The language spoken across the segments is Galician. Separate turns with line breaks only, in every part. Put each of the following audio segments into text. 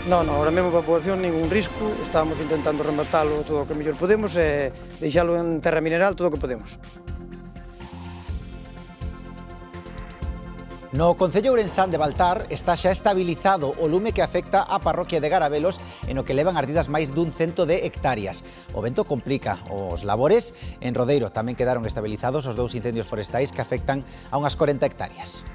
Non, agora mesmo para a poboación ningún risco, estamos intentando rematalo todo o que mellor podemos e deixalo en terra mineral todo o que podemos.
No concello ourensán de Baltar está xa estabilizado o lume que afecta a parroquia de Garabelos e no que levan ardidas máis dun 100 de hectáreas. O vento complica os labores. En Rodeiro tamén quedaron estabilizados os 2 incendios forestais que afectan a unhas 40 hectáreas.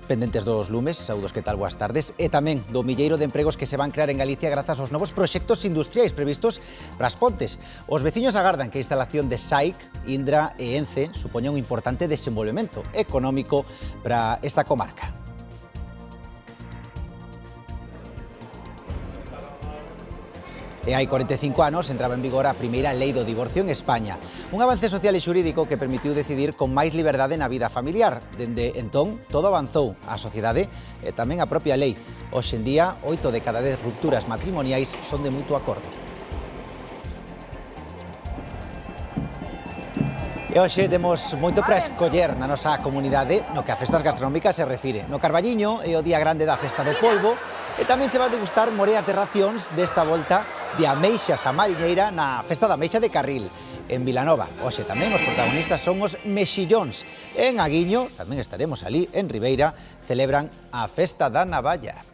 Pendentes dos lumes, saudos, que tal, boas tardes, e tamén do milleiro de empregos que se van crear en Galicia grazas aos novos proxectos industriais previstos para as Pontes. Os veciños agardan que a instalación de SAIC, Indra e ENCE supoña un importante desenvolvemento económico para esta comarca. E hai 45 anos entraba en vigor a primeira lei do divorcio en España. Un avance social e xurídico que permitiu decidir con máis liberdade na vida familiar. Dende entón, todo avanzou. A sociedade e tamén a propia lei. Hoxe en día, 8 de cada 10 rupturas matrimoniais son de mutuo acordo. E hoxe temos moito para escoller na nosa comunidade no que a festas gastronómicas se refire. No Carballiño é o día grande da Festa do Polvo e tamén se va a degustar moreas de racións desta volta de ameixas a mariñeira na Festa da Ameixa de Carril, en Vilanova. Hoxe tamén os protagonistas son os mexillóns. En Aguiño, tamén estaremos ali, en Ribeira, celebran a Festa da Navalla.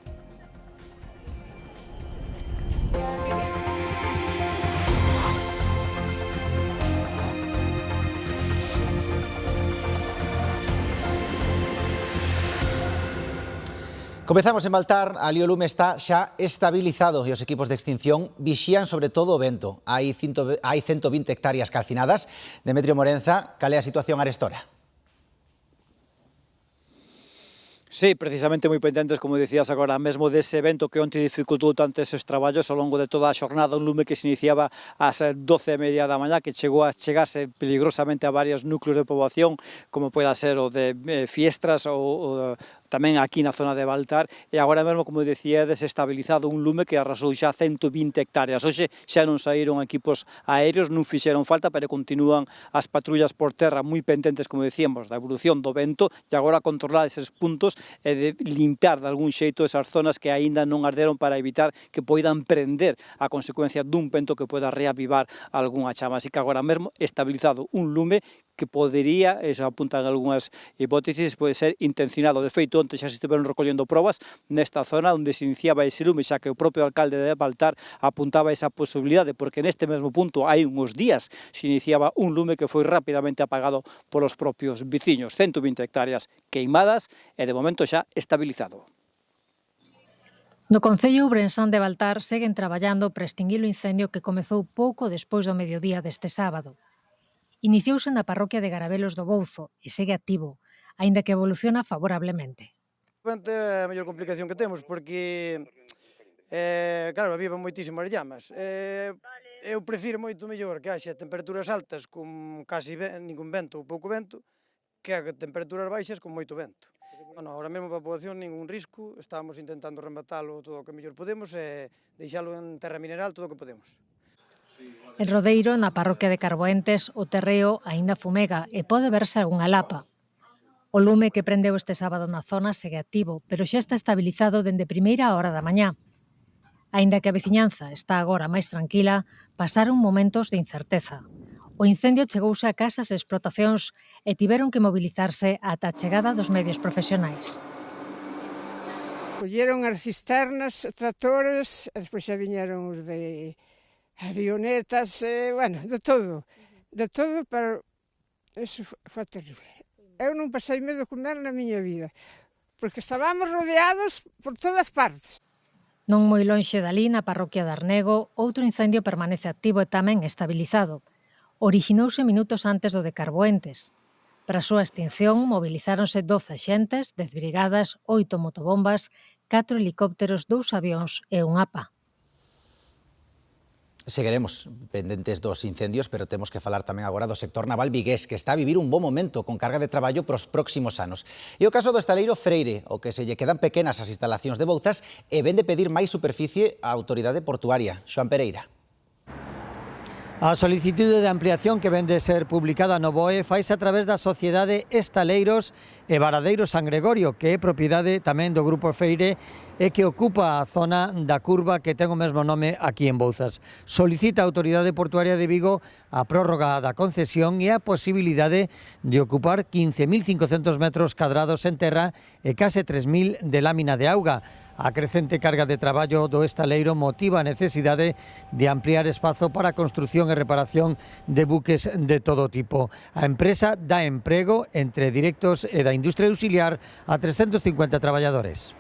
Comezamos en Baltar, ali o lume está xa estabilizado e os equipos de extinción vixían sobre todo o vento. Hai 120 hectáreas calcinadas. Demetrio Morenza, cal é a situación arestora?
Sí, precisamente moi pendentes, como dicías agora mesmo, dese evento que onte dificultou tanto eses traballos ao longo de toda a xornada, un lume que se iniciaba ás 12:30 da mañá, que chegou a chegarse peligrosamente a varios núcleos de poboación, como poida ser o de Fiestras ou tamén aquí na zona de Baltar, e agora mesmo, como decía, desestabilizado un lume que arrasou xa 120 hectáreas. Hoxe xa non saíron equipos aéreos, non fixeron falta, pero continúan as patrullas por terra moi pendentes, como decíamos, da evolución do vento, e agora controlar eses puntos e de limpiar de algún xeito esas zonas que aínda non arderon para evitar que poidan prender a consecuencia dun vento que poida reavivar algunha chama. Así que agora mesmo estabilizado un lume que podería, eso apuntan algunhas hipótesis, pode ser intencionado. De feito, onte xa se estiveron recollendo probas nesta zona onde se iniciaba ese lume, xa que o propio alcalde de Baltar apuntaba esa posibilidade, porque neste mesmo punto hai uns días se iniciaba un lume que foi rapidamente apagado polos propios veciños. 120 hectáreas queimadas e de momento xa estabilizado.
No concello ourensán de Baltar seguen traballando para extinguir o incendio que comezou pouco despois do mediodía deste sábado. Iniciouse na parroquia de Garabelos do Bouzo e segue activo, aínda que evoluciona favorablemente.
É a mellor complicación que temos, porque, claro, avivan moitísimas llamas. Eu prefiro moito mellor que haxa temperaturas altas con casi ningún vento ou pouco vento, que a temperaturas baixas con moito vento. Bueno, agora mesmo para a poboación ningún risco, estamos intentando rematalo todo o que mellor podemos e deixalo en terra mineral todo o que podemos.
En Rodeiro, na parroquia de Carboentes, o terreo aínda fumega e pode verse algunha lapa. O lume que prendeu este sábado na zona segue activo, pero xa está estabilizado dende primeira hora da mañá. Aínda que a veciñanza está agora máis tranquila, pasaron momentos de incerteza. O incendio chegouse a casas e explotacións e tiveron que mobilizarse ata a chegada dos medios profesionais.
Colleron as cisternas, tractores, e despois xa viñeron os de avionetas, bueno, de todo, pero eso foi terrible. Eu non pasei medo comer na miña vida, porque estábamos rodeados por todas partes.
Non moi lonxe dali, na parroquia de Arnego, outro incendio permanece activo e tamén estabilizado. Orixinouse minutos antes do de Carboentes. Para a súa extinción, mobilizáronse 12 axentes, 10 brigadas, 8 motobombas, 4 helicópteros, 2 avións e un APA.
Seguiremos pendentes dos incendios, pero temos que falar tamén agora do sector naval vigués, que está a vivir un bo momento con carga de traballo pros próximos anos. E o caso do estaleiro Freire, o que se lle quedan pequenas as instalacións de Bouzas e ven de pedir máis superficie á autoridade portuaria. Xoan Pereira.
A solicitude de ampliación que ven de ser publicada no BOE faise a través da Sociedade Estaleiros e Varadeiros San Gregorio, que é propiedade tamén do Grupo Freire e que ocupa a zona da curva que ten o mesmo nome aquí en Bouzas. Solicita a Autoridade Portuaria de Vigo a prórroga da concesión e a posibilidade de ocupar 15.500 metros cadrados en terra e case 3.000 de lámina de auga. A crecente carga de traballo do estaleiro motiva a necesidade de ampliar espazo para a construción e reparación de buques de todo tipo. A empresa dá emprego entre directos e da industria auxiliar a 350 traballadores.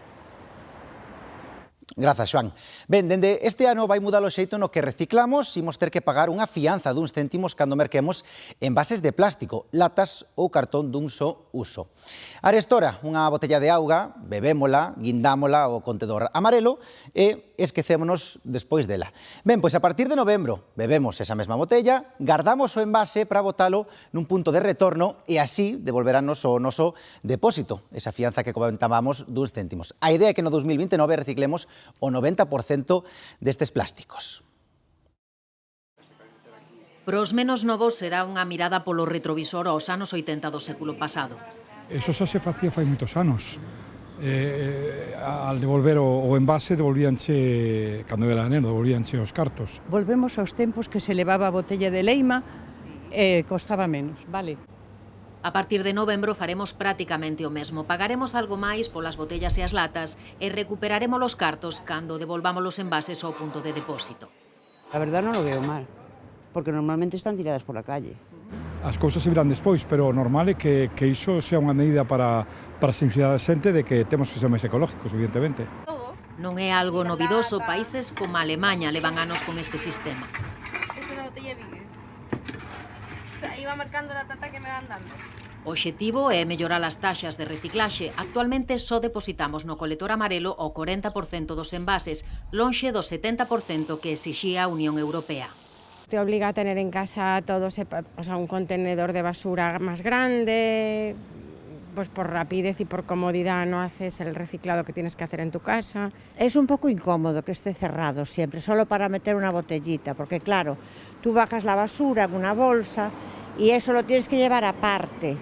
Grazas, Xoán. Ben, dende este ano vai mudar o xeito no que reciclamos, imos ter que pagar unha fianza duns céntimos cando merquemos envases de plástico, latas ou cartón dun só uso. Arestora, unha botella de auga, bebémola, guindámola ao contedor amarelo e esquecémonos despois dela. Ben, pois a partir de novembro bebemos esa mesma botella, guardamos o envase para botalo nun punto de retorno e así devolveranos o noso depósito, esa fianza que comentábamos duns céntimos. A idea é que no 2029 reciclemos o 90% destes plásticos.
Para os menos novos será unha mirada polo retrovisor aos anos 80 do século pasado.
Eso xa se facía fai moitos anos. Al devolver o envase, devolvíanche, cando era neno, devolvíanche os cartos.
Volvemos aos tempos que se levaba a botella de leima e costaba menos, vale?
A partir de novembro faremos prácticamente o mesmo. Pagaremos algo máis polas botellas e as latas e recuperaremos os cartos cando devolvamos os envases ao punto de depósito.
A verdad non lo veo mal, porque normalmente están tiradas por la calle.
As cousas se virán despois, pero o normal é que iso sea unha medida para sensibilizar a xente de que temos que ser máis ecológicos, evidentemente.
Non é algo novidoso, países como Alemanha levan anos con este sistema.
Es una botella Vive. O sea, iba marcando la tata que me van dando.
O obxectivo é mellorar as taxas de reciclaxe. Actualmente só depositamos no colector amarelo o 40% dos envases, lonxe do 70% que exixía a Unión Europea.
Te obliga a tener en casa todo, un contenedor de basura más grande, pues por rapidez y por comodidad no haces el reciclado que tienes que hacer en tu casa.
Es un poco incómodo que esté cerrado siempre, solo para meter una botellita, porque claro, tú bajas la basura en una bolsa y eso lo tienes que llevar aparte.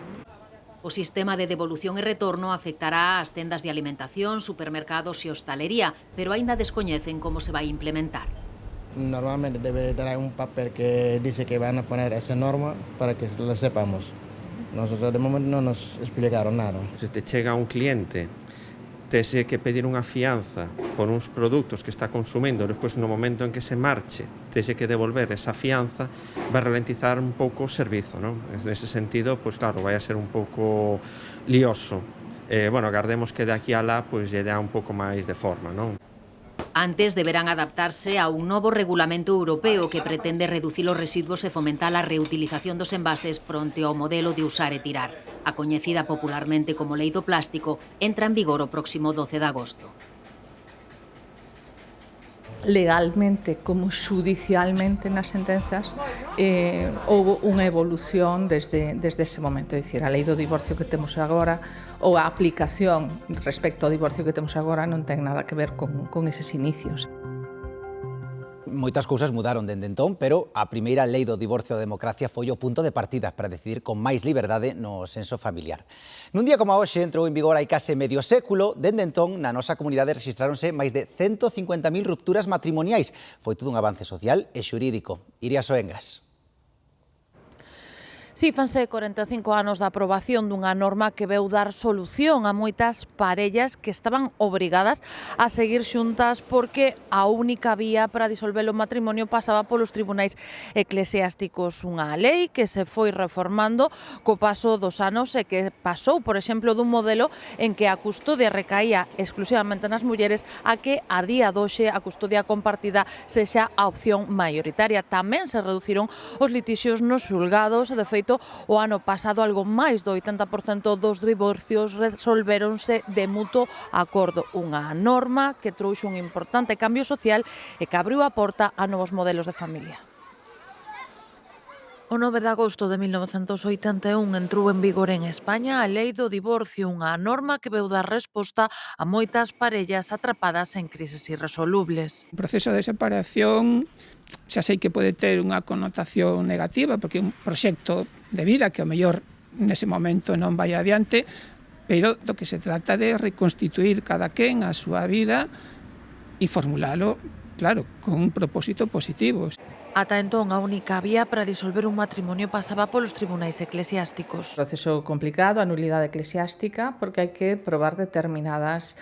O sistema de devolución e retorno afectará ás tendas de alimentación, supermercados e hostalería, pero aínda descoñecen como se vai implementar.
Normalmente debe tener un papel que dice que van a poner esa norma para que lo sepamos. Nosotros de momento no nos explicaron nada.
Se te chega un cliente, tese que pedir unha fianza por uns produtos que está consumindo, despois no momento en que se marche, tese que devolver esa fianza, vai ralentizar un pouco o servizo, non? Nese sentido, pois claro, vai a ser un pouco lioso. Agardemos que de aquí a lá, pois lle dá un pouco máis de forma, non?
Antes deberán adaptarse a un novo regulamento europeo que pretende reducir os residuos e fomentar a reutilización dos envases fronte ao modelo de usar e tirar. A coñecida popularmente como Lei do Plástico entra en vigor o próximo 12 de agosto.
Legalmente como xudicialmente nas sentenzas houve unha evolución desde ese momento, é dicir, a lei do divorcio que temos agora ou a aplicación respecto ao divorcio que temos agora non ten nada que ver con eses inicios.
Moitas cousas mudaron dende entón, pero a primeira lei do divorcio da democracia foi o punto de partida para decidir con máis liberdade no senso familiar. Nun día como hoxe entrou en vigor hai case medio século, dende entón na nosa comunidade rexistráronse máis de 150.000 rupturas matrimoniais. Foi todo un avance social e xurídico. Iria Soengas.
Si, fanse 45 anos da aprobación dunha norma que veu dar solución a moitas parellas que estaban obrigadas a seguir xuntas porque a única vía para disolver o matrimonio pasaba polos tribunais eclesiásticos. Unha lei que se foi reformando co paso dos anos e que pasou, por exemplo, dun modelo en que a custodia recaía exclusivamente nas mulleres a que a día doxe a custodia compartida sexa a opción maioritaria. Tamén se reduciron os litixios nos xulgados e, de feito, o ano pasado algo máis do 80% dos divorcios resolvéronse de mutuo acordo. Unha norma que trouxe un importante cambio social e que abriu a porta a novos modelos de familia. O 9 de agosto de 1981 entrou en vigor en España a Lei do Divorcio, unha norma que veu dar resposta a moitas parellas atrapadas en crises irresolubles.
O proceso de separación xa sei que pode ter unha connotación negativa, porque é un proxecto de vida que ao mellor nese momento non vai adiante, pero do que se trata de reconstituir cada quen a súa vida e formulalo, claro, con un propósito positivo.
Ata entón, a única vía para disolver un matrimonio pasaba polos tribunais eclesiásticos.
Proceso complicado, a nulidade eclesiástica, porque hai que probar determinadas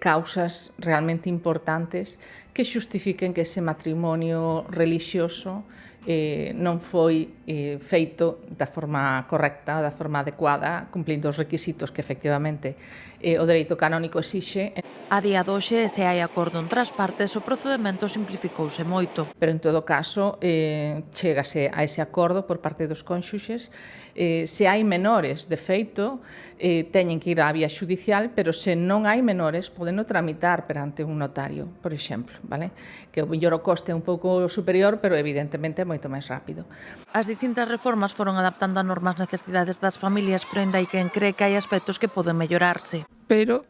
causas realmente importantes que xustifiquen que ese matrimonio relixioso non foi feito da forma correcta, da forma adecuada, cumplindo os requisitos que efectivamente o dereito canónico exixe.
A día de hoxe, se hai acordo entre as partes, o procedemento simplificouse moito.
Pero en todo caso, chégase a ese acordo por parte dos cónxuxes. Se hai menores, de feito, teñen que ir á vía xudicial, pero se non hai menores, podeno tramitar perante un notario, por exemplo, vale? Que o mellor o coste é un pouco superior, pero evidentemente é moito máis rápido.
As distintas reformas foron adaptando a normas necesidades das familias, pero ainda hai quen cree que hai aspectos que poden mellorarse.
Pero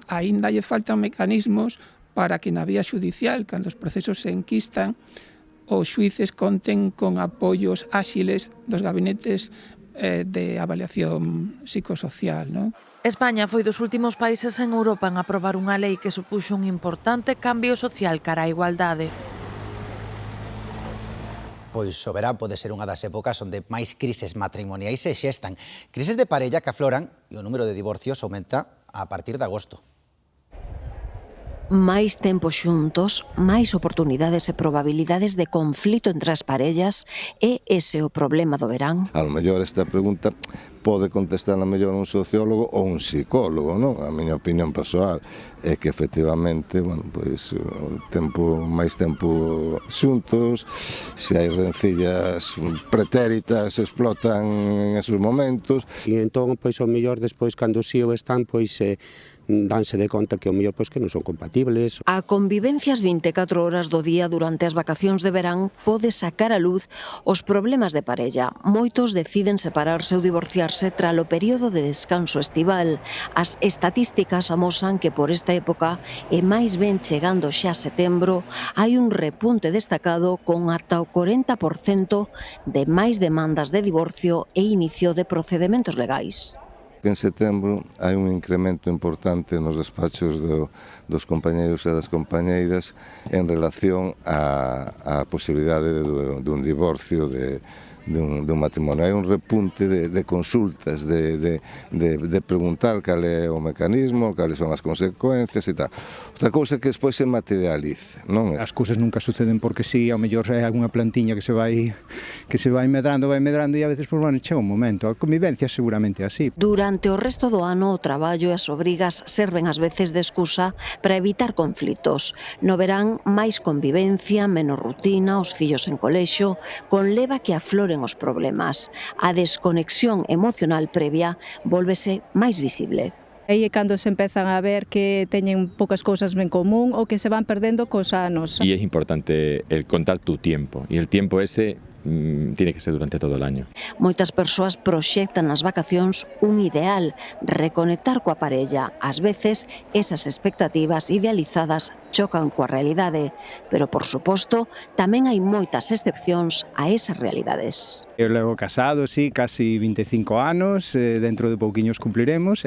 aínda lle faltan mecanismos para que na vía xudicial, cando os procesos se enquistan, os xuíces conten con apoios áxiles dos gabinetes de avaliación psicosocial, non?
España foi dos últimos países en Europa en aprobar unha lei que supuxo un importante cambio social cara á igualdade.
Pois o verán pode ser unha das épocas onde máis crises matrimoniais se xestan. Crises de parella que afloran e o número de divorcios aumenta a partir de agosto.
Máis tempo xuntos, máis oportunidades e probabilidades de conflito entre as parellas, é ese o problema do verán?
A lo mellor esta pregunta pode contestar a mellor un sociólogo ou un psicólogo, non? A miña opinión persoal é que efectivamente, bueno, pois máis tempo xuntos, se hai rencillas pretéritas explotan en esos momentos.
E entón, pois, o mellor despois, cando si o están, pois, danse de conta que o mellor pois que non son compatibles.
A convivencia as 24 horas do día durante as vacacións de verán pode sacar a luz os problemas de parella. Moitos deciden separarse ou divorciarse tralo período de descanso estival. As estatísticas amosan que por esta época, e máis ben chegando xa a setembro, hai un repunte destacado con ata o 40% de máis demandas de divorcio e inicio de procedementos legais.
En setembro hai un incremento importante nos despachos dos compañeiros e das compañeiras en relación á posibilidade de un divorcio, de un matrimonio. Hai un repunte de consultas, de preguntar cal é o mecanismo, cales son as consecuencias e tal. Outra cousa que despois se materialice, non?
As cousas nunca suceden porque si, ao mellor é algunha plantiña que se vai medrando e a veces, pois, bueno, chega un momento. A convivencia seguramente así.
Durante o resto do ano, o traballo e as obrigas serven ás veces de excusa para evitar conflitos. No verán, máis convivencia, menos rutina, os fillos en colexio, conleva que afloren os problemas. A desconexión emocional previa vólvese máis visible.
Aí é cando se empezan a ver que teñen poucas cousas en común ou que se van perdendo cos anos.
Y es importante el contar tu tiempo, y el tiempo ese tiene que ser durante todo el año.
Moitas persoas proxectan nas vacacións un ideal, reconectar coa parella. Ás veces, esas expectativas idealizadas chocan coa realidade, pero, por suposto, tamén hai moitas excepcións a esas realidades.
Eu levo casado, sí, casi 25 anos, dentro de pouquiños cumpliremos.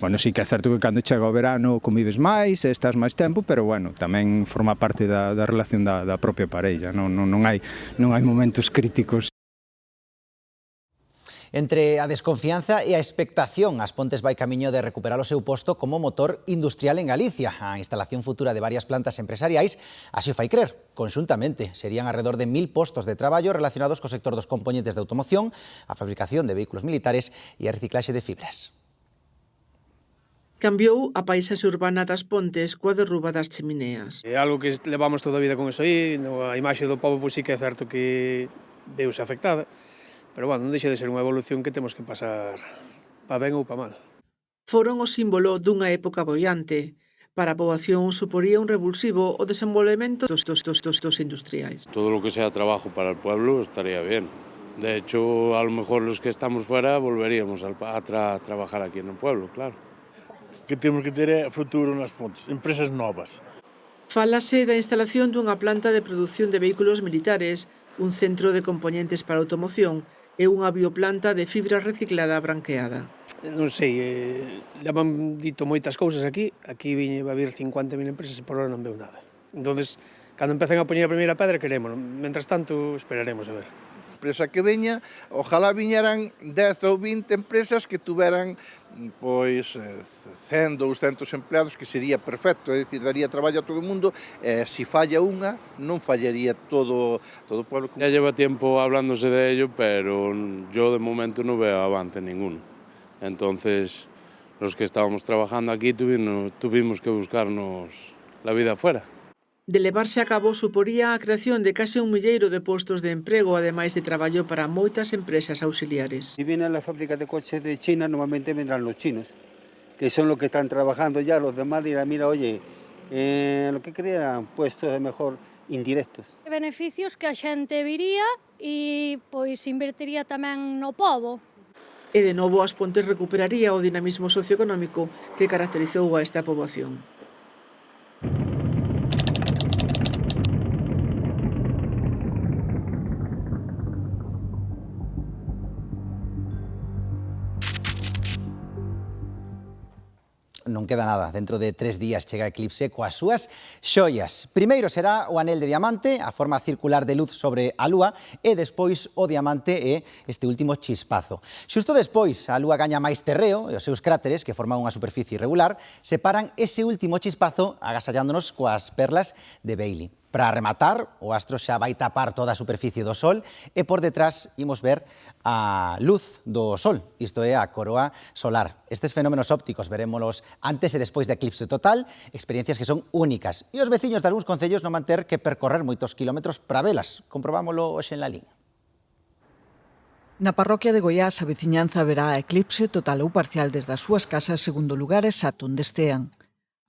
Bueno, sí que é certo que cando chega o verano convives máis, estás máis tempo, pero, bueno, tamén forma parte da relación da propia parella. Non hai momentos críticos.
Entre a desconfianza e a expectación, As Pontes vai camiño de recuperar o seu posto como motor industrial en Galicia. A instalación futura de varias plantas empresariais así o fai crer. Conxuntamente, serían alrededor de 1000 postos de traballo relacionados co sector dos componentes de automoción, a fabricación de vehículos militares e a reciclaxe de fibras.
Cambiou a paisaxe urbana das Pontes coa derruba das chemineas.
É algo que levamos toda a vida con eso aí, a imaxe do pobo pois sí que é certo que veuse afectada, pero bueno, non deixa de ser unha evolución que temos que pasar pa ben ou pa mal.
Foron o símbolo dunha época boiante. Para a poboación suporía un revulsivo o desenvolvemento dos industriais.
Todo lo que sea trabajo para el pueblo estaría bien. De hecho, a lo mejor los que estamos fuera volveríamos a trabajar aquí en el pueblo, claro.
Que temos que ter é futuro nas Pontes, empresas novas.
Fálase da instalación dunha planta de produción de vehículos militares, un centro de componentes para automoción é unha bioplanta de fibra reciclada branqueada.
Non sei, já me han dito moitas cousas aquí va a vir 50.000 empresas e por ahora non veo nada. Entonces, cando empecen a poñer a primeira pedra, queremos. Mentras tanto, esperaremos a ver.
Empresa que veña, ojalá viñeran 10 ou 20 empresas que tuveran pois 100, 200 empleados, que sería perfecto, é dicir, daría traballo a todo o mundo, se falla unha, non fallaría todo o pueblo.
Ya lleva tiempo hablándose de ello, pero yo de momento no veo avance ninguno. Entonces, los que estábamos trabajando aquí tuvimos que buscarnos la vida afuera.
De levarse a cabo, suporía a creación de case 1 milleiro de postos de emprego, ademais de traballo para moitas empresas auxiliares.
Si vienen las fábricas de coches de China, normalmente vendrán los chinos, que son los que están trabajando ya. Los demás dirán, mira, oye, lo que crean puestos de mejor indirectos.
Beneficios que a xente viría e pois invertiría tamén no pobo.
E de novo As Pontes recuperaría o dinamismo socioeconómico que caracterizou a esta poboación.
Non queda nada, dentro de 3 días chega Eclipse coas súas xoias. Primeiro será o anel de diamante, a forma circular de luz sobre a lúa, e despois o diamante e este último chispazo. Xusto despois, a lúa gaña máis terreo e os seus cráteres, que forman unha superficie irregular, separan ese último chispazo agasallándonos coas perlas de Bailey. Para rematar, o astro xa vai tapar toda a superficie do Sol e por detrás imos ver a luz do Sol, isto é, a coroa solar. Estes fenómenos ópticos verémolos antes e despois de eclipse total, experiencias que son únicas. E os veciños de algúns concellos non van ter que percorrer moitos kilómetros para velas. Comprobámolo hoxe en Lalín.
Na parroquia de Goiás, a veciñanza verá a eclipse total ou parcial desde as súas casas segundo o lugar exacto onde estean.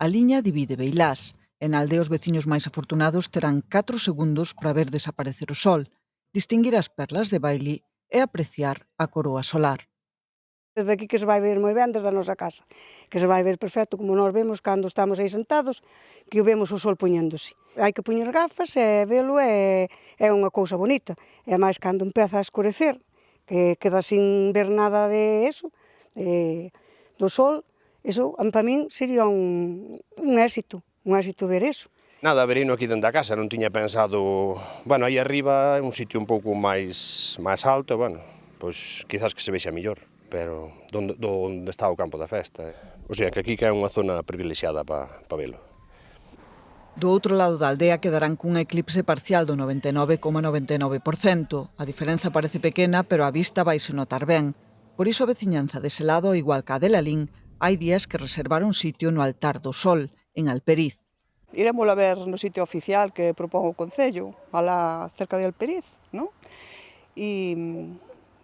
A liña divide Beilás. En aldea, os veciños máis afortunados terán 4 segundos para ver desaparecer o sol, distinguir as perlas de Bailey e apreciar a coroa solar.
Desde aquí que se vai ver moi ben desde a nosa casa, que se vai ver perfecto como nós vemos cando estamos aí sentados, que o vemos o sol poñéndose. Hai que poñer gafas e velo é unha cousa bonita, e máis cando empeza a escurecer, que queda sin ver nada de eso, do sol, eso para min sería un éxito. Un éxito ver eso.
Nada, verino aquí dentro da casa, non tiña pensado... Bueno, aí arriba é un sitio un pouco máis alto, bueno, pois quizás que se vexa mellor, pero onde está o campo da festa. O sea, que aquí que é unha zona privilexiada para velo.
Do outro lado da aldea quedarán cun eclipse parcial do 99,99%. A diferenza parece pequena, pero a vista vaise notar ben. Por iso a veciñanza dese lado, igual que a de Lalín, hai días que reservaron sitio no altar do Sol, en Alperiz.
Iremos a ver no sitio oficial que propón o Concello, alá cerca de Alperiz, non? E,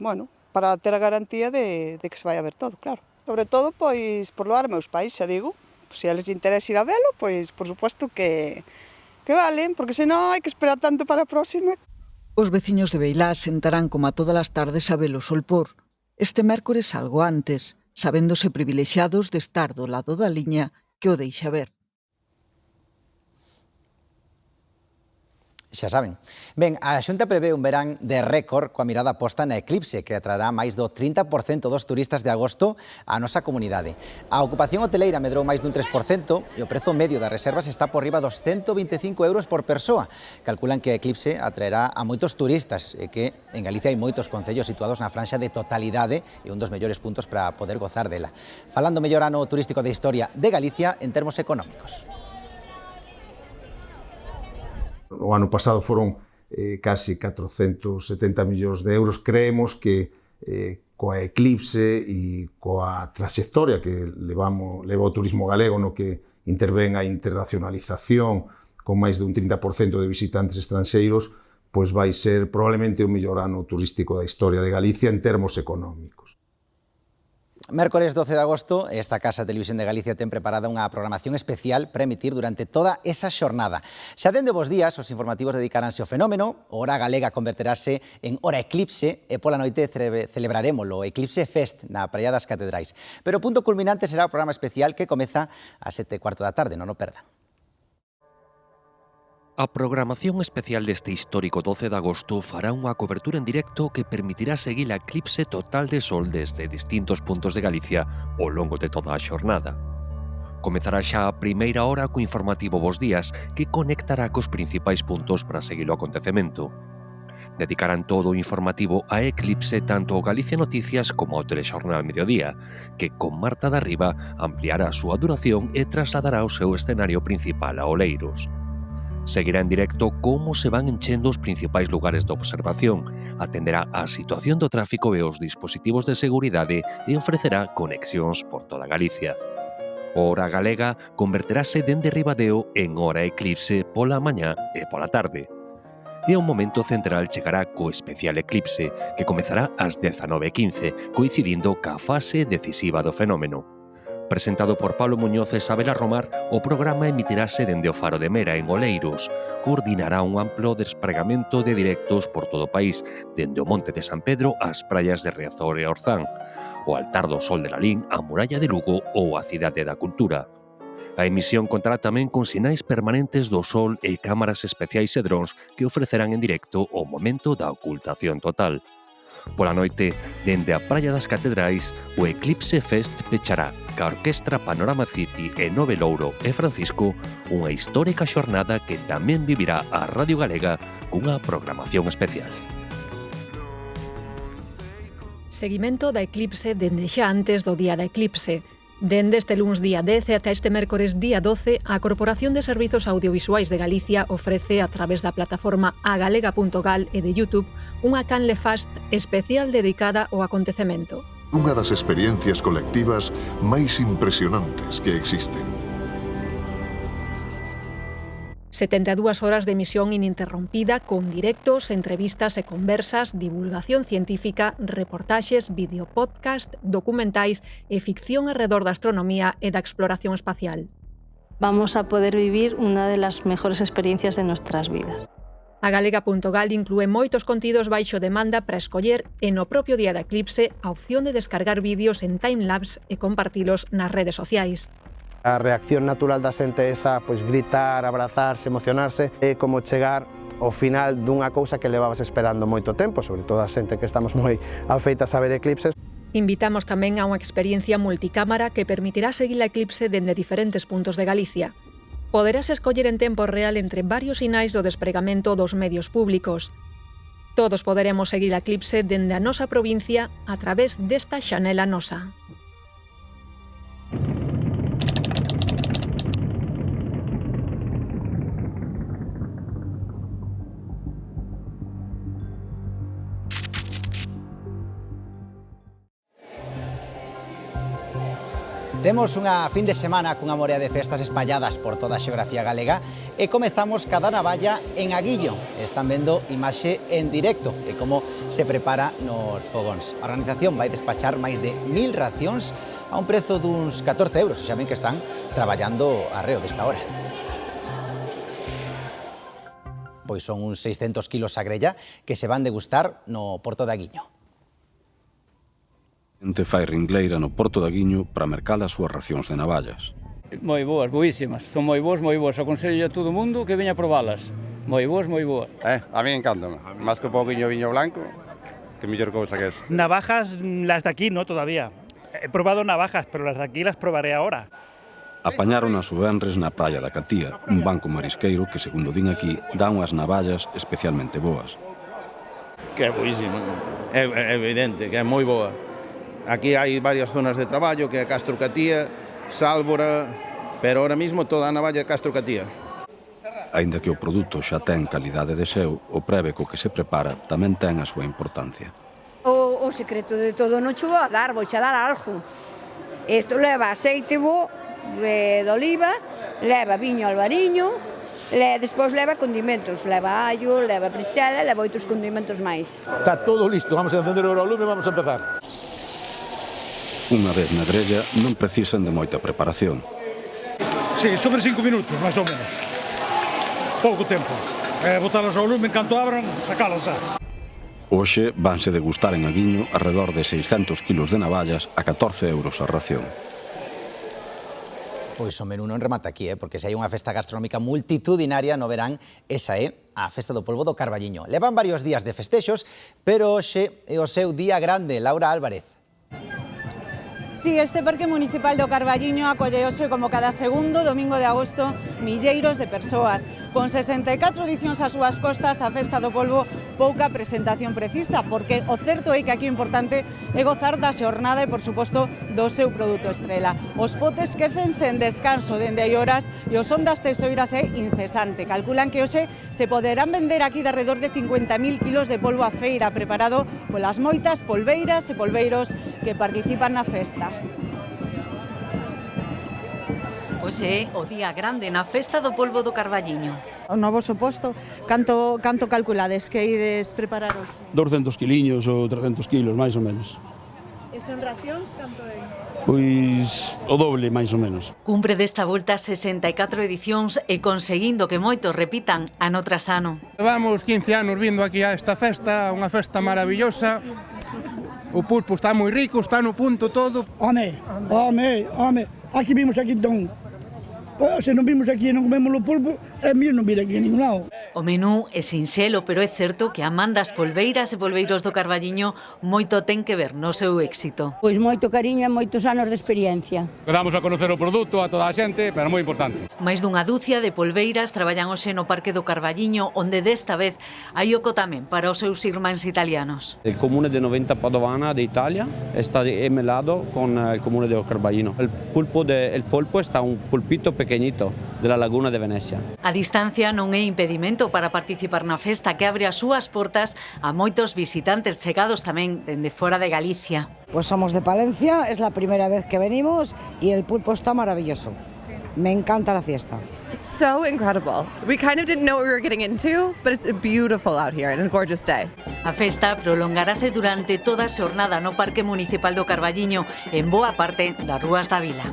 bueno, para ter a garantía de que se vai a ver todo, claro. Sobre todo, pois, por loar meus pais, xa digo, se a les interesa ir a velo, pois, por suposto que valen, porque senón hai que esperar tanto para a próxima.
Os veciños de Beilás sentarán como a todas as tardes a ver o sol pôr. Este mércores algo antes, sabéndose privilexiados de estar do lado da liña que o deixa ver.
Xa saben. Ben, a Xunta prevé un verán de récord coa mirada posta na eclipse, que atraerá máis do 30% dos turistas de agosto á nosa comunidade. A ocupación hoteleira medrou máis dun 3% e o prezo medio das reservas está por riba dos 125 euros por persoa. Calculan que a eclipse atraerá a moitos turistas e que en Galicia hai moitos concellos situados na franxa de totalidade e un dos mellores puntos para poder gozar dela. Falando mellor ano turístico de historia de Galicia en termos económicos.
O ano pasado foron casi 470 millóns de euros. Creemos que coa eclipse e coa trayectoria que leva o turismo galego, no que intervén a internacionalización con máis de un 30% de visitantes estranxeiros, pois vai ser probablemente o mellor ano turístico da historia de Galicia en termos económicos.
Mércores 12 de agosto, esta Casa de Televisión de Galicia ten preparada unha programación especial para emitir durante toda esa xornada. Xa dende vos días, os informativos dedicaránse ao fenómeno, o Hora Galega converterase en Hora Eclipse e pola noite celebraremos o Eclipse Fest na Praia das Catedrais. Pero o punto culminante será o programa especial que comeza a 7:15 da tarde, non o perdan.
A programación especial deste histórico 12 de agosto fará unha cobertura en directo que permitirá seguir a eclipse total de sol desde distintos puntos de Galicia ao longo de toda a xornada. Comezará xa a primeira hora co informativo Bos Días, que conectará cos principais puntos para seguir o acontecemento. Dedicarán todo o informativo a eclipse tanto ao Galicia Noticias como ao Telexornal Mediodía, que con Marta da Riba ampliará a súa duración e trasladará o seu escenario principal a Oleiros. Seguirá en directo como se van enchendo os principais lugares de observación, atenderá a situación do tráfico e os dispositivos de seguridade e ofrecerá conexións por toda Galicia. Hora galega converterase dende Ribadeo en hora eclipse pola mañá e pola tarde. E o momento central chegará co especial eclipse, que comezará ás 19:15, coincidindo ca fase decisiva do fenómeno. Presentado por Pablo Muñoz e Sabela Romar, o programa emitirase dende o Faro de Mera, en Oleiros. Coordinará un amplo despregamento de directos por todo o país, dende o Monte de San Pedro ás praias de Riazor e Orzán, o Altar do Sol de Lalín, a Muralla de Lugo ou a Cidade da Cultura. A emisión contará tamén con sinais permanentes do Sol e cámaras especiais e drons que ofrecerán en directo o momento da ocultación total. Pola noite, dende a Praia das Catedrais, o Eclipse Fest pechará ca Orquestra Panorama City e Nove Louro e Francisco unha histórica xornada que tamén vivirá a Radio Galega cunha programación especial.
Seguimento da eclipse dende xa antes do día da eclipse. Dende este luns día 10 ata este mércores día 12, a Corporación de Servizos Audiovisuais de Galicia ofrece a través da plataforma agalega.gal e de YouTube unha canle fast especial dedicada ao acontecemento.
Unha das experiencias colectivas máis impresionantes que existen.
72 horas de emisión ininterrompida con directos, entrevistas e conversas, divulgación científica, reportaxes, videopodcast, documentais e ficción alrededor da astronomía e da exploración espacial.
Vamos a poder vivir unha de las mejores experiencias de nuestras vidas.
A galega.gal inclúe moitos contidos baixo demanda para escoller e no propio día da eclipse a opción de descargar vídeos en timelapse e compartilos nas redes sociais.
A reacción natural da xente é esa, pois gritar, abrazarse, emocionarse, é como chegar ao final dunha cousa que levabas esperando moito tempo, sobre todo a xente que estamos moi afeitas a ver eclipses.
Invitamos tamén a unha experiencia multicámara que permitirá seguir a eclipse dende diferentes puntos de Galicia. Poderás escoller en tempo real entre varios sinais do despregamento dos medios públicos. Todos poderemos seguir a eclipse dende a nosa provincia a través desta xanela nosa.
Temos unha fin de semana cunha morea de festas espalladas por toda a xeografía galega e comezamos cada navalla en Aguillo. Están vendo imaxe en directo e como se prepara nos fogóns. A organización vai despachar máis de 1000 racións a un prezo duns 14 euros, e xa ven que están traballando arreo desta hora. Pois son uns 600 kilos a grella que se van degustar no Porto de Aguiño.
Xente fai ringleira no Porto de Aguiño para mercar as súas racións de navallas.
Moi boas, boísimas. Son moi boas, moi boas. Aconsello a todo o mundo que veña a probalas. Moi boas, moi boas.
A mí encántame. Más que pouquiño viño blanco, que mellor cousa que es.
Navajas, las de aquí no todavía. He probado navajas, pero las de aquí las probaré ahora.
Apañaron as venres na praia da Catía, un banco marisqueiro que, segundo din aquí, dá unhas navallas especialmente boas.
Que é boísima. É evidente que é moi boa. Aquí hai varias zonas de traballo, que é Castro Catía, Sálvora, pero ahora mismo toda a navalla é Castro Catía.
Aínda que o produto xa ten calidade de seu, o preve co que se prepara tamén ten a súa importancia.
O secreto de todo non che vou a dar, vou che dar algo. Isto leva aceite bo de oliva, leva viño albariño, despois leva condimentos, leva allo, leva prisela, leva outros condimentos máis.
Está todo listo, vamos a encender o lume e vamos a empezar.
Unha vez na grella non precisan de moita preparación.
Sí, sobre 5 minutos, máis ou menos. Pouco tempo. Botalas ao lume, canto abran, sacalas xa.
Hoxe vanse degustar en Aguiño alrededor de 600 kilos de navallas a 14 euros a ración.
Pois o menú non remata aquí, porque se hai unha festa gastronómica multitudinaria no verán, esa é a Festa do Polbo do Carballiño. Levan varios días de festexos, pero hoxe é o seu día grande. Laura Álvarez.
Sí, este Parque Municipal do Carballiño acolle hoxe como cada segundo domingo de agosto milleiros de persoas. Con 64 edicións ás súas costas, a Festa do Polbo pouca presentación precisa, porque o certo é que aquí o importante é gozar da xornada e, por suposto, do seu produto estrela. Os potes quécense en descanso dende hai horas e o son das tesoiras é incesante. Calculan que hoxe se poderán vender aquí de alrededor de 50.000 kilos de polvo a feira, preparado polas moitas polveiras e polveiros que participan na festa.
Hoxe é o día grande na Festa do Polbo do Carballiño.
O novo suposto, canto calculades que ides preparar hoxe?
200 kiliños ou 300 kilos, máis ou menos.
E son racións, canto é?
Pois o doble, máis ou menos.
Cumpre desta volta 64 edicións e conseguindo que moitos repitan ano tras ano.
Levamos 15 anos vindo aquí a esta festa, unha festa maravillosa. O pulpo está moi rico, está no punto todo.
Home, aquí vimos aquí entón. Se non vimos aquí e non comemos o pulpo, é mío non vir aquí a ningún lado.
O menú é sinxelo, pero é certo que a man das polveiras e polveiros do Carballiño moito ten que ver no seu éxito.
Pois moito cariño e moitos anos de experiencia.
Damos a conocer o produto a toda a xente, pero moi importante.
Máis dunha dúcia de polveiras traballan hoxe no Parque do Carballiño, onde desta vez hai oco tamén para os seus irmáns italianos.
El comune de 90 Padovana de Italia está emelado con el comune de Carballiño. El polpo está un pulpito pequeñito de la laguna de Venecia.
A distancia non é impedimento para participar na festa que abre as súas portas a moitos visitantes chegados tamén dende fora de Galicia.
Pues somos de Palencia, es la primera vez que venimos y el pulpo está maravilloso. Me encanta la fiesta.
So incredible. We kind of didn't know what we were getting into, but it's beautiful out here and a gorgeous day.
A festa prolongarase durante toda a xornada no Parque Municipal do Carballiño, en boa parte das rúas da vila.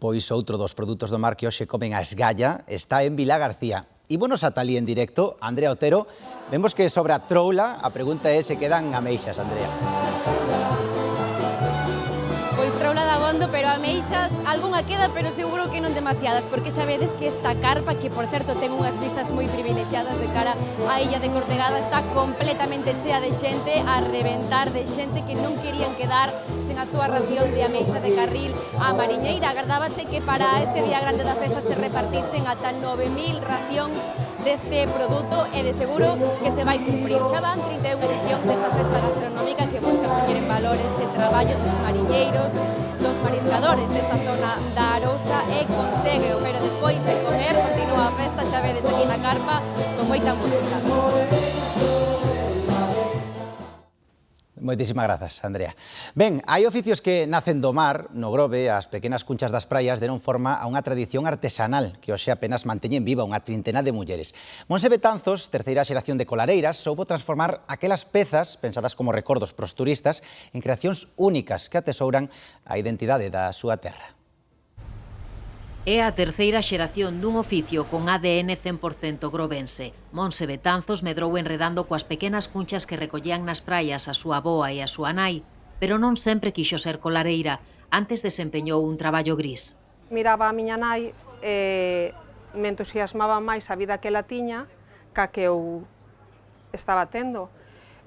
Pois outro dos produtos do mar que hoxe comen a esgalla está en Vila García. E bonos ata ali en directo, Andrea Otero. Vemos que sobre a troula, a pregunta é se quedan ameixas, Andrea.
Pois troula de abondo, pero ameixas algunha queda, pero seguro que non demasiadas, porque xa vedes que esta carpa, que por certo ten unhas vistas moi privilexiadas de cara á illa de Cortegada, está completamente chea de xente, a reventar de xente que non querían quedar sen a súa ración de ameixa de carril á mariñeira. Agardábase que para este día grande da festa se repartisen ata 9.000 racións deste produto e de seguro que se vai cumprir. Xa van 31 edicións desta festa gastronómica que busca poñer en valor ese traballo dos mariñeiros, dos mariscadores desta zona da Arousa e consegue, pero despois de comer continúa a festa, xa vedes aquí na carpa con moita música.
Moitísimas grazas, Andrea. Ben, hai oficios que nacen do mar, no Grove, as pequenas cunchas das praias deron forma a unha tradición artesanal que hoxe apenas manteñen viva unha trintena de mulleres. Monse Betanzos, terceira xeración de colareiras, soubo transformar aquelas pezas, pensadas como recordos pros turistas, en creacións únicas que atesouran a identidade da súa terra.
É a terceira xeración dun oficio con ADN 100% grovense. Monse Betanzos medrou enredando coas pequenas cunchas que recollían nas praias a súa avoa e a súa nai, pero non sempre quixo ser colareira, antes desempeñou un traballo gris.
Miraba a miña nai e me entusiasmaba máis a vida que ela tiña ca que eu estaba tendo.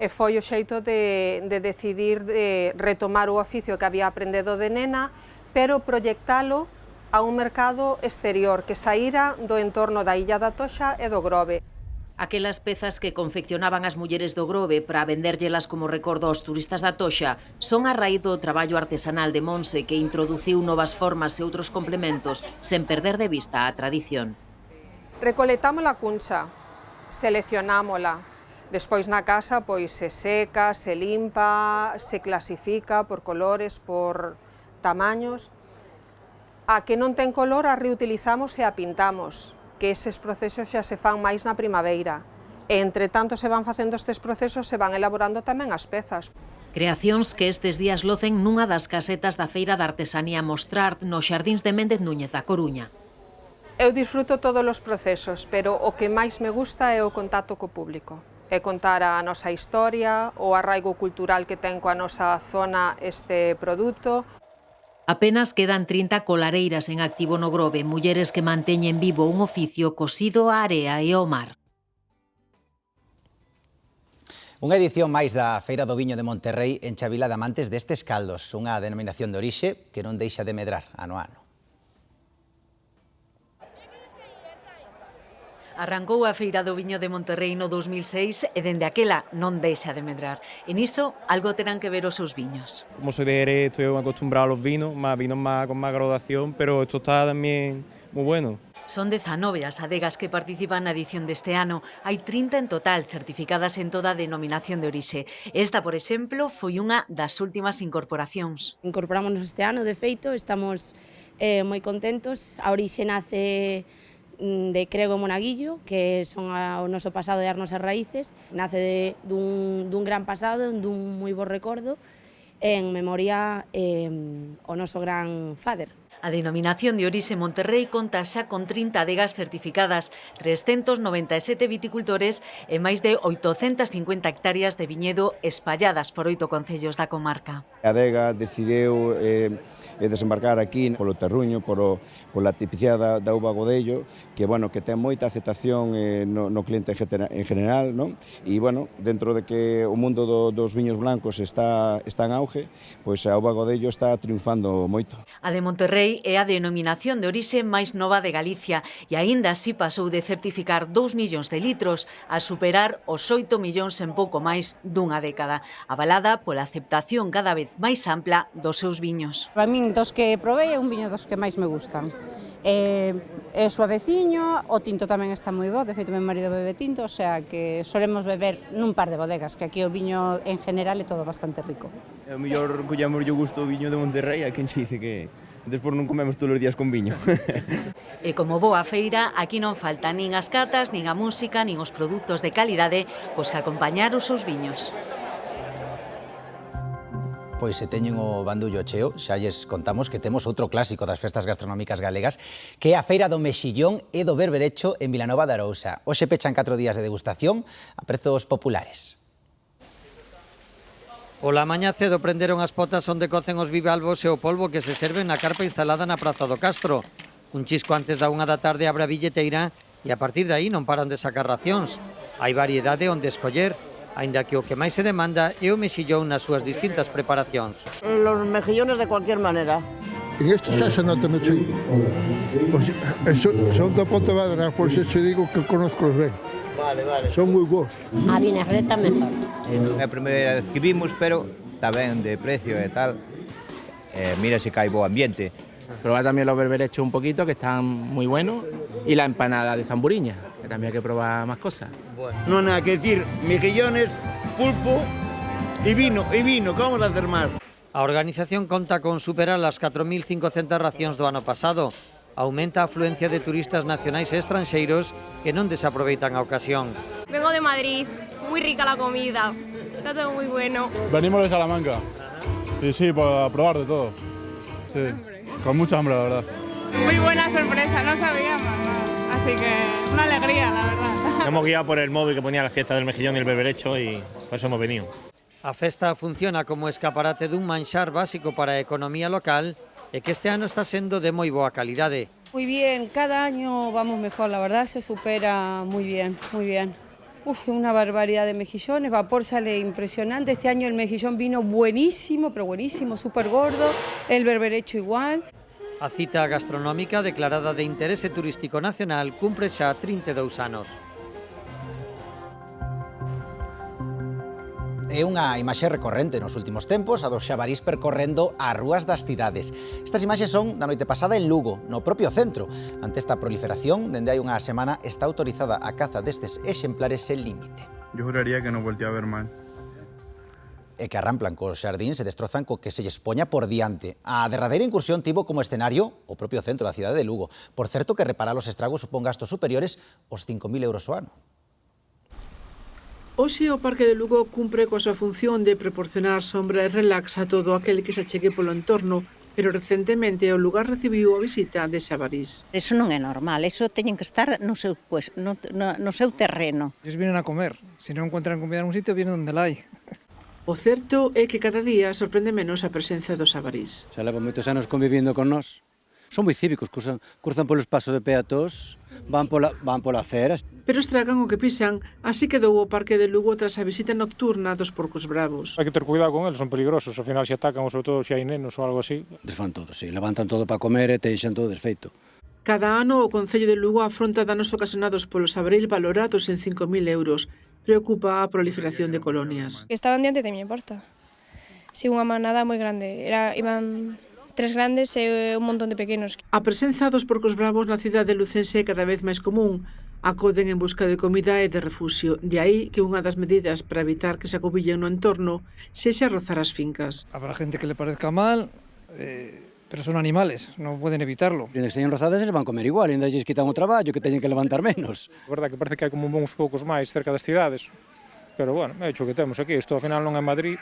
E foi o xeito de decidir de retomar o oficio que había aprendido de nena, pero proyectalo a un mercado exterior que saíra do entorno da Illa da Toxa e do Grove.
Aquelas pezas que confeccionaban as mulleres do Grove para vendérllelas como recordo aos turistas da Toxa son a raíz do traballo artesanal de Monse que introduciu novas formas e outros complementos sen perder de vista a tradición.
Recoletamos a cuncha, seleccionámola, despois na casa pois se seca, se limpa, se clasifica por colores, por tamaños. A que non ten color a reutilizamos e a pintamos, que eses procesos xa se fan máis na primavera. E entre tanto se van facendo estes procesos, se van elaborando tamén as pezas.
Creacións que estes días locen nunha das casetas da Feira da Artesanía Mostrart nos Xardíns de Méndez Núñez da Coruña.
Eu disfruto todos os procesos, pero o que máis me gusta é o contacto co público. É contar a nosa historia, o arraigo cultural que ten coa nosa zona este produto.
Apenas quedan 30 colareiras en activo no Grove, mulleres que manteñen vivo un oficio cosido á area e ao mar.
Unha edición máis da Feira do Viño de Monterrei enche a vila de amantes destes caldos, unha denominación de orixe que non deixa de medrar ano a ano.
Arrancou a Feira do Viño de Monterrei no 2006 e dende aquela non deixa de medrar. E niso, algo terán que ver os seus viños.
Como soy de Jerez, estoy acostumbrado a los vinos más con más graduación, pero esto está también muy bueno.
Son 19 as adegas que participan na edición deste ano. Hai 30 en total, certificadas en toda a denominación de orixe. Esta, por exemplo, foi unha das últimas incorporacións.
Incorporámonos este ano, de feito, estamos moi contentos. A orixe nace de Crego e Monaguillo, que son o noso pasado e as nosas raíces. Nace dun gran pasado, dun moi bo recordo, en memoria o noso gran fader.
A denominación de orixe Monterrei conta xa con 30 adegas certificadas, 397 viticultores e máis de 850 hectáreas de viñedo espalladas por 8 concellos da comarca.
A adega decideu desembarcar aquí polo terruño, pola tipicidade da uva Godello, que ten moita aceptación no cliente en general, non? E, dentro de que o mundo dos viños blancos está en auge, pois a uva Godello está triunfando moito.
A de Monterrei é a denominación de orixe máis nova de Galicia e aínda así pasou de certificar 2 millóns de litros a superar os 8 millóns en pouco máis dunha década, avalada pola aceptación cada vez máis ampla dos seus viños.
Para min, dos que provei, é un viño dos que máis me gustan. É suaveciño, o tinto tamén está moi bo, de feito meu marido bebe tinto, o sea que solemos beber nun par de bodegas, que aquí o viño en general é todo bastante rico.
É o mellor collamos o gusto o viño de Monterrei, a quen se dice que despois non comemos todos os días con viño.
E como boa feira, aquí non falta nin as catas, nin a música, nin os produtos de calidade, pois que acompañar os seus viños.
Pois se teñen o bandullo cheo, xa lles contamos que temos outro clásico das festas gastronómicas galegas, que é a Feira do Mexillón e do Berberecho en Vilanova de Arousa. Hoxe pechan 4 días de degustación a prezos populares.
Pola mañá cedo prenderon as potas onde cocen os bivalvos e o polvo que se serve na carpa instalada na Praza do Castro. Un chisco antes da 1 da tarde abre a billeteira e a partir de aí non paran de sacar racións. Hai variedade onde escoller, aínda que o que máis se demanda é o mexillón nas súas distintas preparacións.
Los mejillones de cualquier manera.
En estos casos no te noche. Son de Pontevedra, por eso te digo que conozco bien.
Vale.
Son moi bons.
A vinagreta mejor.
É a primeira vez que vimos, pero está ben de precio e tal. Mira se cae bo ambiente.
Probar también los berberechos un poquito, que están muy buenos, y la empanada de zamburiña, que también hay que probar más cosas.
Bueno. No hay nada que decir, mejillones, pulpo y vino, ¿qué vamos a hacer más?
A organización conta con superar as 4.500 racións do ano pasado. Aumenta a afluencia de turistas nacionais e estranxeiros que non desaproveitan a ocasión.
Vengo de Madrid, muy rica la comida, está todo muy bueno.
Venimos de Salamanca, sí, para probar de todo. Sí. Con mucha hambre, la verdad.
Muy buena sorpresa, no sabíamos nada, así que una alegría, la verdad.
Hemos guiado por el móvil que ponía la fiesta del mejillón y el berberecho y por eso hemos venido.
A festa funciona como escaparate dun manxar básico para a economía local e que este ano está sendo de moi boa calidade.
Muy bien, cada año vamos mejor, la verdad se supera muy bien, muy bien. Una barbaridad de mejillones, vapor sale impresionante. Este año el mejillón vino buenísimo, pero buenísimo, súper gordo. El berberecho igual.
A cita gastronómica declarada de interese turístico nacional cumpre xa 32 anos.
É unha imaxe recorrente nos últimos tempos, a dos xabarís percorrendo as rúas das cidades. Estas imaxes son da noite pasada en Lugo, no propio centro. Ante esta proliferación, dende hai unha semana está autorizada a caza destes exemplares sen límite.
Yo juraría que non volteo a ver mal.
E que arramplan cos xardíns e destrozan co que se lles poña por diante. A derradeira incursión tivo como escenario o propio centro da cidade de Lugo. Por certo que reparar os estragos supón gastos superiores aos 5.000 euros ao ano.
Hoxe o Parque de Lugo cumpre coa súa función de proporcionar sombra e relax a todo aquel que se achegue polo entorno, pero recentemente o lugar recibiu a visita de xabarís.
Eso non é normal, eso teñen que estar no seu terreno.
Ellos vienen a comer, se non encuentran comida en un sitio, vienen donde la hai.
O certo é que cada día sorprende menos a presenza dos avarís.
Xa levan moitos anos convivindo con nós. Son moi cívicos, cruzan polos pasos de peatóns, van pola acera.
Pero estragan o que pisan, así quedou o Parque de Lugo tras a visita nocturna dos porcos bravos.
Hai que ter cuidado con eles, son peligrosos, ao final se atacan, ou sobre todo se hai nenos ou algo así.
Desfan todo, sí, levantan todo para comer e te deixan todo desfeito.
Cada ano o Concello de Lugo afronta danos ocasionados polos abril valorados en 5.000 euros. Preocupa a proliferación de colonias.
Estaban diante de miña porta. Si unha manada moi grande, iban 3 grandes e un montón de pequenos.
A presenza dos porcos bravos na cidade lucense é cada vez máis común. Acoden en busca de comida e de refugio. De aí que unha das medidas para evitar que se acobillen no entorno sexa rozar as fincas.
Habrá gente que le parezca mal, pero son animales, non poden evitarlo.
E que señan rozadas eles van comer igual, ainda lles quitan o traballo, que teñen que levantar menos.
É verdade que parece que hai como uns poucos máis cerca das cidades, pero bueno, é o que temos aquí, isto ao final non é Madrid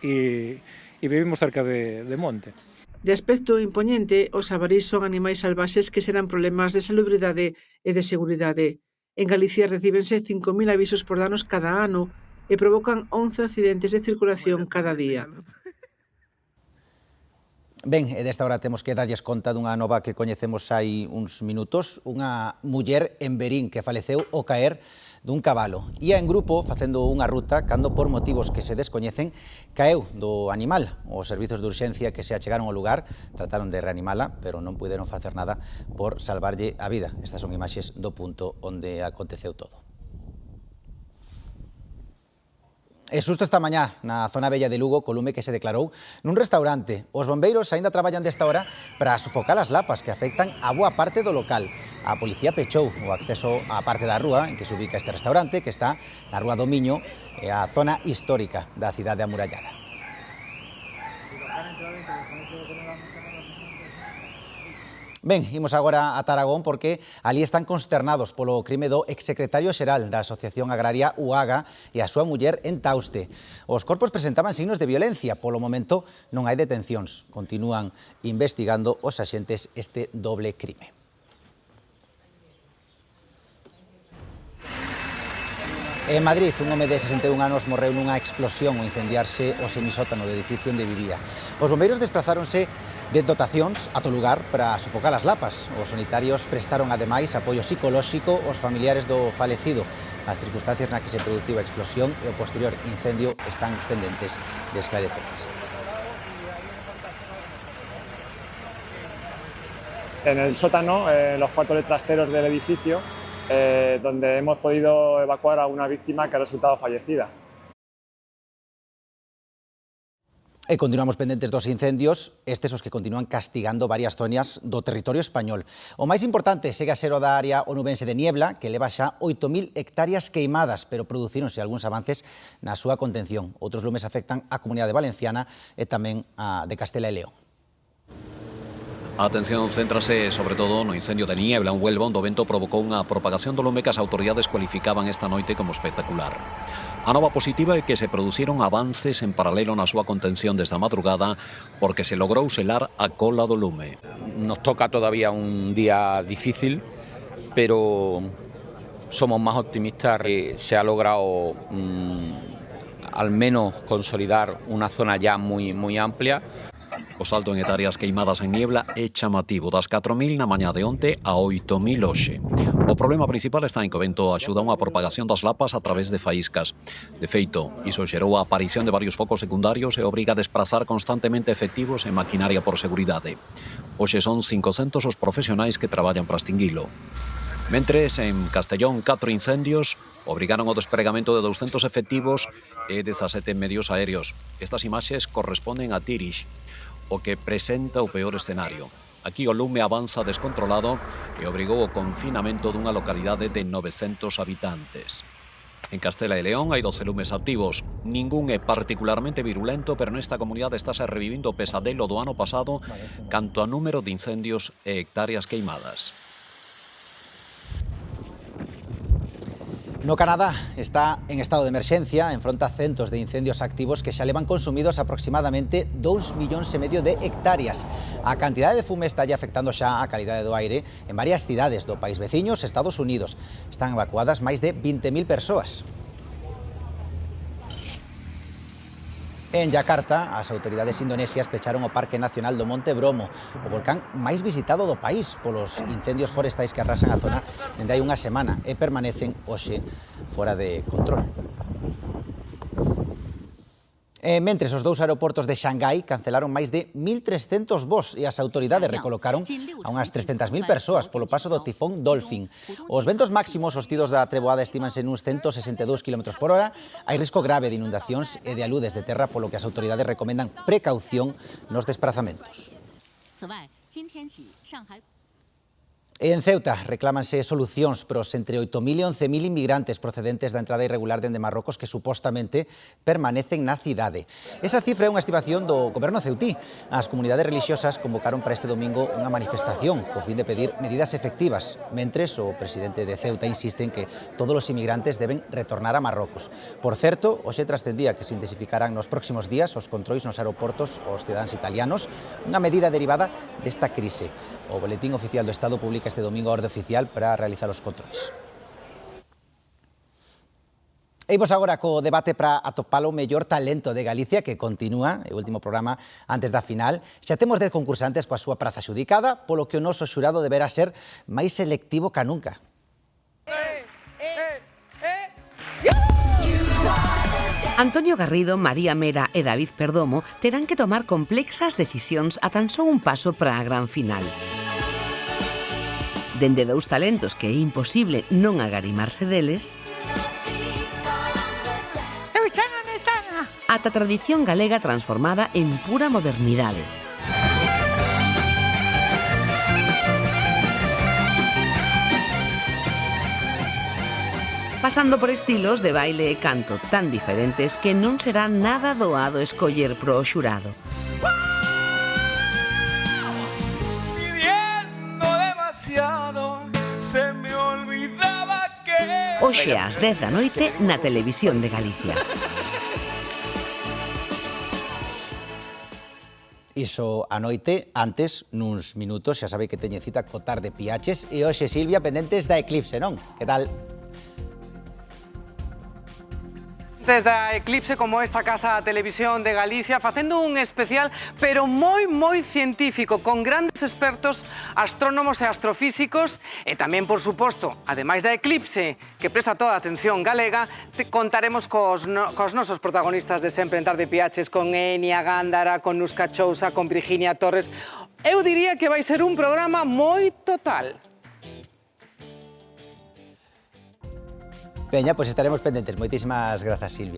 e vivimos cerca de monte.
De aspecto impoñente, os avarís son animais salvaxes que serán problemas de salubridade e de seguridade. En Galicia recíbense 5.000 avisos por danos cada ano e provocan 11 accidentes de circulación cada día.
Ben, e desta hora temos que darlles conta dunha nova que coñecemos hai uns minutos, unha muller en Verín que faleceu ao caer dun cabalo. Ia en grupo facendo unha ruta cando por motivos que se descoñecen caeu do animal. Os servizos de urxencia que se achegaron ao lugar trataron de reanimala, pero non puderon facer nada por salvarlle a vida. Estas son imaxes do punto onde aconteceu todo. E susto esta mañá na zona bella de Lugo co lume que se declarou nun restaurante. Os bombeiros aínda traballan desta hora para sufocar as lapas que afectan a boa parte do local. A policía pechou o acceso á parte da rúa en que se ubica este restaurante, que está na Rúa do Miño, e a zona histórica da cidade amurallada. Ben, imos agora a Tarragón porque ali están consternados polo crime do exsecretario xeral da Asociación Agraria UAGA e a súa muller en Tauste. Os corpos presentaban signos de violencia, polo momento non hai detencións. Continúan investigando os axentes este doble crime. En Madrid, un home de 61 anos morreu nunha explosión ao incendiarse o semisótano do edificio onde vivía. Os bombeiros desplazáronse de dotacións ata o lugar para sufocar as lapas. Os sanitarios prestaron ademais apoio psicolóxico aos familiares do falecido. As circunstancias nas que se produciu a explosión e o posterior incendio están pendentes de esclarecerse.
En el sótano, los cuartos de trasteros del edificio, donde hemos podido evacuar a una víctima que ha resultado fallecida.
E continuamos pendentes dos incendios, estes os que continúan castigando varias zonas do territorio español. O máis importante segue a ser o da área onubense de Niebla, que leva xa 8.000 hectáreas queimadas, pero producíronse algúns avances na súa contención. Outros lumes afectan a Comunidade Valenciana e tamén a de Castela e León.
A atención céntrase sobre todo no incendio de Niebla, en Huelva, onde o vento provocou unha propagación do lume que as autoridades cualificaban esta noite como espectacular. A nova positiva é que se produciron avances en paralelo na súa contención desde a madrugada porque se logrou selar a cola do lume.
Nos toca todavía un día difícil, pero somos más optimistas. Se ha logrado al menos consolidar una zona ya muy amplia.
O salto en hectáreas queimadas en Niebla é chamativo, das 4.000 na mañá de onte a 8.000 hoxe. O problema principal está en que o vento axuda a unha propagación das lapas a través de faíscas. De feito, iso xerou a aparición de varios focos secundarios e obriga a desplazar constantemente efectivos e maquinaria por seguridade. Hoxe son 500 os profesionais que traballan para extinguilo. Mentres, en Castellón, 4 incendios obrigaron o despregamento de 200 efectivos e 17 medios aéreos. Estas imaxes corresponden a Tirix, o que presenta o peor escenario. Aquí o lume avanza descontrolado e obrigou o confinamento dunha localidade de 900 habitantes. En Castela e León hai 12 lumes activos. Ningún é particularmente virulento, pero nesta comunidade estáse revivindo o pesadelo do ano pasado canto a número de incendios e hectáreas queimadas.
No Canadá está en estado de emerxencia, enfronta centos de incendios activos que xa levan consumidos aproximadamente 2,5 millóns de hectáreas. A cantidade de fume está afectando xa a calidade do aire en varias cidades do país veciños, Estados Unidos. Están evacuadas máis de 20.000 persoas. En Yakarta, as autoridades indonesias pecharon o Parque Nacional do Monte Bromo, o volcán máis visitado do país polos incendios forestais que arrasan a zona dende hai unha semana e permanecen hoxe fora de control. Mentres, os dous aeroportos de Xangai cancelaron máis de 1.300 voos e as autoridades recolocaron a unhas 300.000 persoas polo paso do tifón Dolphin. Os ventos máximos sostidos da treboada estimanse nuns 162 km por hora. Hai risco grave de inundacións e de aludes de terra, polo que as autoridades recomendan precaución nos desplazamentos. E en Ceuta reclámanse solucións para os entre 8.000 e 11.000 inmigrantes procedentes da entrada irregular dende Marrocos que supostamente permanecen na cidade. Esa cifra é unha estimación do goberno ceutí. As comunidades religiosas convocaron para este domingo unha manifestación co fin de pedir medidas efectivas, mentres o presidente de Ceuta insiste en que todos os inmigrantes deben retornar a Marrocos. Por certo, hoxe trascendía que se intensificarán nos próximos días os controis nos aeroportos aos cidadáns italianos, unha medida derivada desta crise. O Boletín Oficial do Estado publica este domingo a orde oficial para realizar os controis. Imos agora co debate para atopar o mellor talento de Galicia, que continúa, o último programa antes da final. Xa temos 10 concursantes coa súa praza xudicada, polo que o noso xurado deberá ser máis selectivo ca nunca.
Antonio Garrido, María Mera e David Perdomo terán que tomar complexas decisións a tan só un paso para a gran final. Dende dous talentos que é imposible non agarimarse deles, ata tradición galega transformada en pura modernidade. Pasando por estilos de baile e canto tan diferentes que non será nada doado escoller pro xurado. Hoxe ás 10 da noite na Televisión de Galicia.
Iso a noite, antes, nuns minutos, xa sabe que teñe cita co Tarde Piaches e hoxe, Silvia, pendentes da Eclipse, non? Que tal?
Desde a Eclipse, como esta Casa Televisión de Galicia, facendo un especial, pero moi científico, con grandes expertos, astrónomos e astrofísicos, e tamén, por suposto, ademais da Eclipse, que presta toda a atención galega, contaremos cos nosos protagonistas de sempre en Tarde Piaches, con Enia Gándara, con Nusca Chousa, con Virginia Torres. Eu diría que vai ser un programa moi total.
Veña, pois estaremos pendentes. Moitísimas grazas, Silvia.